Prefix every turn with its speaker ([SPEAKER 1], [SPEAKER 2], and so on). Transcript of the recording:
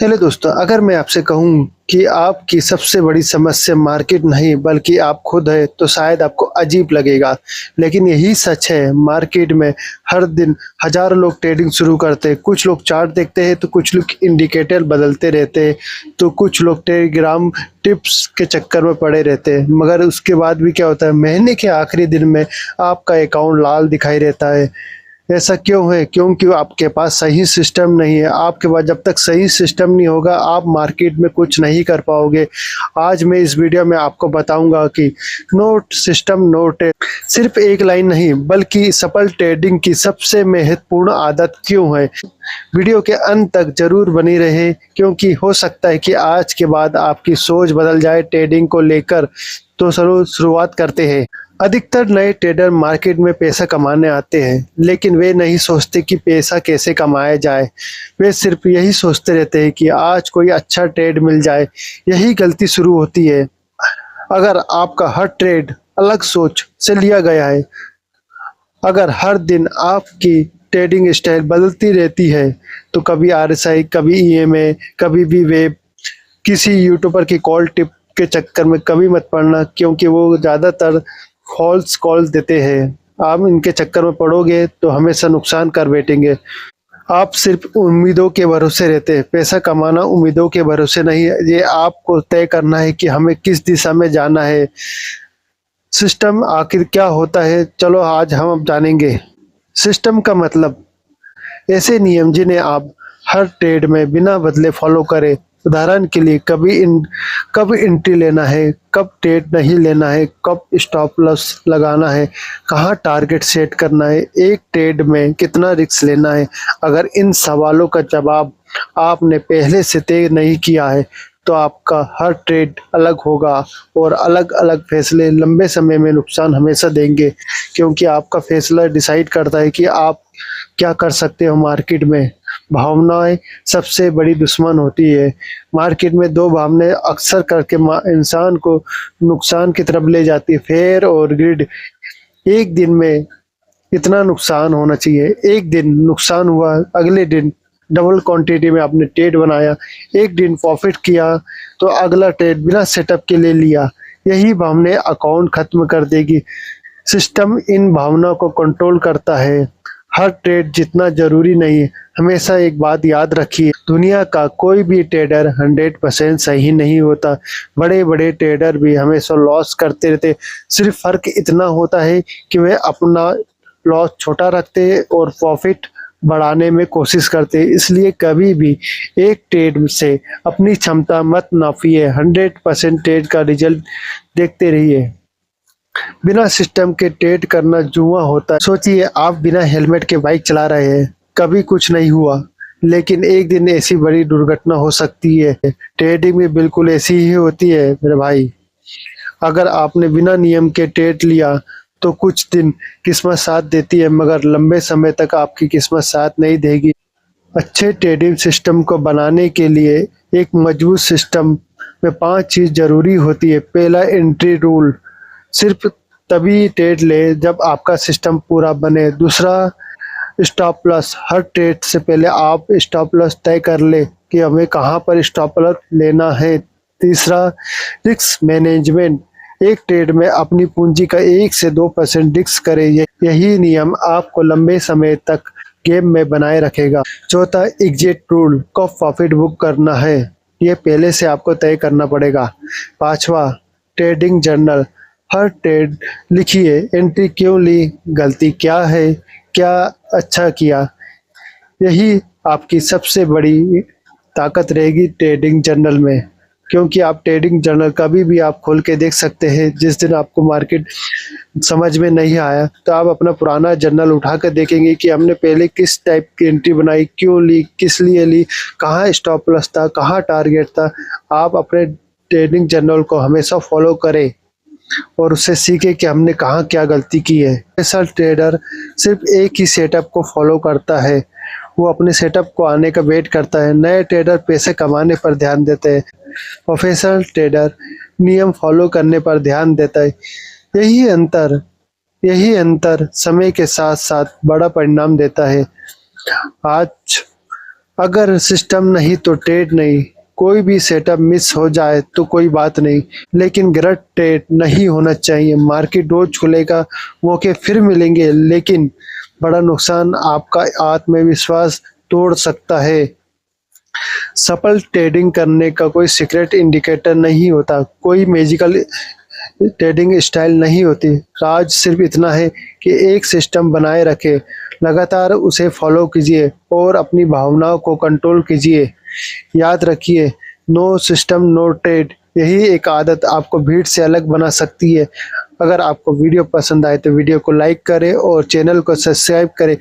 [SPEAKER 1] Hello दोस्तों, अगर मैं आपसे कहूँ कि आपकी सबसे बड़ी समस्या मार्केट नहीं बल्कि आप खुद हैं, तो शायद आपको अजीब लगेगा। लेकिन यही सच है, मार्केट में हर दिन हज़ारों लोग ट्रेडिंग शुरू करते हैं। कुछ लोग चार्ट देखते हैं, तो कुछ लोग इंडिकेटर बदलते रहते हैं, तो कुछ लोग टेलीग्राम टिप्स के चक्कर में पड़े रहते हैं। मगर उसके बाद भी क्या होता है, महीने के आखिरी दिन में आपका अकाउंट लाल दिखाई देता है। ऐसा क्यों है? क्योंकि आपके पास सही सिस्टम नहीं है। आपके पास जब तक सही सिस्टम नहीं होगा, आप मार्केट में कुछ नहीं कर पाओगे। आज मैं इस वीडियो में आपको बताऊंगा कि नोट सिस्टम नोट सिर्फ एक लाइन नहीं बल्कि सफल ट्रेडिंग की सबसे महत्वपूर्ण आदत क्यों है। वीडियो के अंत तक जरूर बनी रहे, क्योंकि हो सकता है कि आज के बाद आपकी सोच बदल जाए ट्रेडिंग को लेकर। तो चलो शुरुआत करते हैं। अधिकतर नए ट्रेडर मार्केट में पैसा कमाने आते हैं, लेकिन वे नहीं सोचते कि पैसा कैसे कमाया जाए। वे सिर्फ यही सोचते रहते हैं कि आज कोई अच्छा ट्रेड मिल जाए। यही गलती शुरू होती है। अगर आपका हर ट्रेड अलग सोच से लिया गया है, अगर हर दिन आपकी ट्रेडिंग स्टाइल बदलती रहती है, तो कभी आरएसआई, कभी ईएमए, कभी भी वेब, किसी यूट्यूबर की कॉल टिप के चक्कर में कभी मत पड़ना, क्योंकि वो ज़्यादातर फॉल्स कॉल देते हैं। आप इनके चक्कर में पड़ोगे तो हमेशा नुकसान कर बैठेंगे। आप सिर्फ उम्मीदों के भरोसे रहते हैं। पैसा कमाना उम्मीदों के भरोसे नहीं है, ये आपको तय करना है कि हमें किस दिशा में जाना है। सिस्टम आखिर क्या होता है, चलो आज हम अब जानेंगे। सिस्टम का मतलब ऐसे नियम जिन्हें आप हर ट्रेड में बिना बदले फॉलो करें। उदाहरण के लिए कब एंट्री लेना है, कब ट्रेड नहीं लेना है, कब स्टॉप लॉस लगाना है, कहाँ टारगेट सेट करना है, एक ट्रेड में कितना रिस्क लेना है। अगर इन सवालों का जवाब आपने पहले से तय नहीं किया है, तो आपका हर ट्रेड अलग होगा और अलग अलग फैसले लंबे समय में नुकसान हमेशा देंगे, क्योंकि आपका फैसला डिसाइड करता है कि आप क्या कर सकते हो मार्केट में। भावनाएं सबसे बड़ी दुश्मन होती है। मार्केट में दो भावनाएं अक्सर करके इंसान को नुकसान की तरफ ले जाती है, फेयर और ग्रिड। एक दिन में इतना नुकसान होना चाहिए, एक दिन नुकसान हुआ, अगले दिन डबल क्वांटिटी में आपने ट्रेड बनाया, एक दिन प्रॉफिट किया तो अगला ट्रेड बिना सेटअप के ले लिया। यही भावनाएं अकाउंट खत्म कर देगी। सिस्टम इन भावनाओं को कंट्रोल करता है। हर ट्रेड जितना जरूरी नहीं है। हमेशा एक बात याद रखिए, दुनिया का कोई भी ट्रेडर 100% सही नहीं होता। बड़े बड़े ट्रेडर भी हमेशा लॉस करते रहते। सिर्फ फर्क इतना होता है कि वे अपना लॉस छोटा रखते हैं और प्रॉफिट बढ़ाने में कोशिश करते हैं। इसलिए कभी भी एक ट्रेड से अपनी क्षमता मत नापिए। 100% ट्रेड का रिजल्ट देखते रहिए। बिना सिस्टम के ट्रेड करना जुआ होता है। सोचिए, आप बिना हेलमेट के बाइक चला रहे हैं, कभी कुछ नहीं हुआ, लेकिन एक दिन ऐसी बड़ी दुर्घटना हो सकती है। ट्रेडिंग भी बिल्कुल ऐसी ही होती है मेरे भाई। अगर आपने बिना नियम के ट्रेड लिया तो कुछ दिन किस्मत साथ देती है, मगर लंबे समय तक आपकी किस्मत साथ नहीं देगी। अच्छे ट्रेडिंग सिस्टम को बनाने के लिए एक मजबूत सिस्टम में 5 चीज जरूरी होती है। पहला, एंट्री रूल, सिर्फ तभी ट्रेड ले जब आपका सिस्टम पूरा बने। दूसरा, स्टॉप लॉस, हर ट्रेड से पहले आप स्टॉप लॉस तय कर ले कि हमें कहाँ पर स्टॉप लॉस लेना है। तीसरा, रिस्क मैनेजमेंट, एक ट्रेड में अपनी पूंजी का 1 से 2% रिस्क करें। यही नियम आपको लंबे समय तक गेम में बनाए रखेगा। चौथा, एग्जिट रूल, कब प्रॉफिट बुक करना है, ये पहले से आपको तय करना पड़ेगा। पांचवा, ट्रेडिंग जर्नल, हर ट्रेड लिखिए, एंट्री क्यों ली, गलती क्या है, क्या अच्छा किया। यही आपकी सबसे बड़ी ताकत रहेगी ट्रेडिंग जर्नल में, क्योंकि आप ट्रेडिंग जर्नल कभी भी आप खोल के देख सकते हैं। जिस दिन आपको मार्केट समझ में नहीं आया, तो आप अपना पुराना जर्नल उठा कर देखेंगे कि हमने पहले किस टाइप की एंट्री बनाई, क्यों ली, किस लिए ली, कहाँ स्टॉप लॉस था, कहाँ टारगेट था। आप अपने ट्रेडिंग जर्नल को हमेशा फॉलो करें और उससे सीखे कि हमने कहाँ क्या गलती की है। प्रोफेशनल ट्रेडर सिर्फ एक ही सेटअप को फॉलो करता है, वो अपने सेटअप को आने का वेट करता है। नए ट्रेडर पैसे कमाने पर ध्यान देते हैं, प्रोफेशनल ट्रेडर नियम फॉलो करने पर ध्यान देता है। यही अंतर समय के साथ साथ बड़ा परिणाम देता है। आज अगर सिस्टम नहीं तो ट्रेड नहीं। कोई भी सेटअप मिस हो जाए तो कोई बात नहीं, लेकिन गलत ट्रेड नहीं होना चाहिए। मार्केट रोज खुलेगा, मौके फिर मिलेंगे, लेकिन बड़ा नुकसान आपका आत्मविश्वास तोड़ सकता है। सफल ट्रेडिंग करने का कोई सीक्रेट इंडिकेटर नहीं होता, कोई मैजिकल ट्रेडिंग स्टाइल नहीं होती। राज सिर्फ इतना है कि एक सिस्टम बनाए रखें, लगातार उसे फॉलो कीजिए और अपनी भावनाओं को कंट्रोल कीजिए। याद रखिए, नो सिस्टम नो ट्रेड। यही एक आदत आपको भीड़ से अलग बना सकती है। अगर आपको वीडियो पसंद आए तो वीडियो को लाइक करें और चैनल को सब्सक्राइब करें।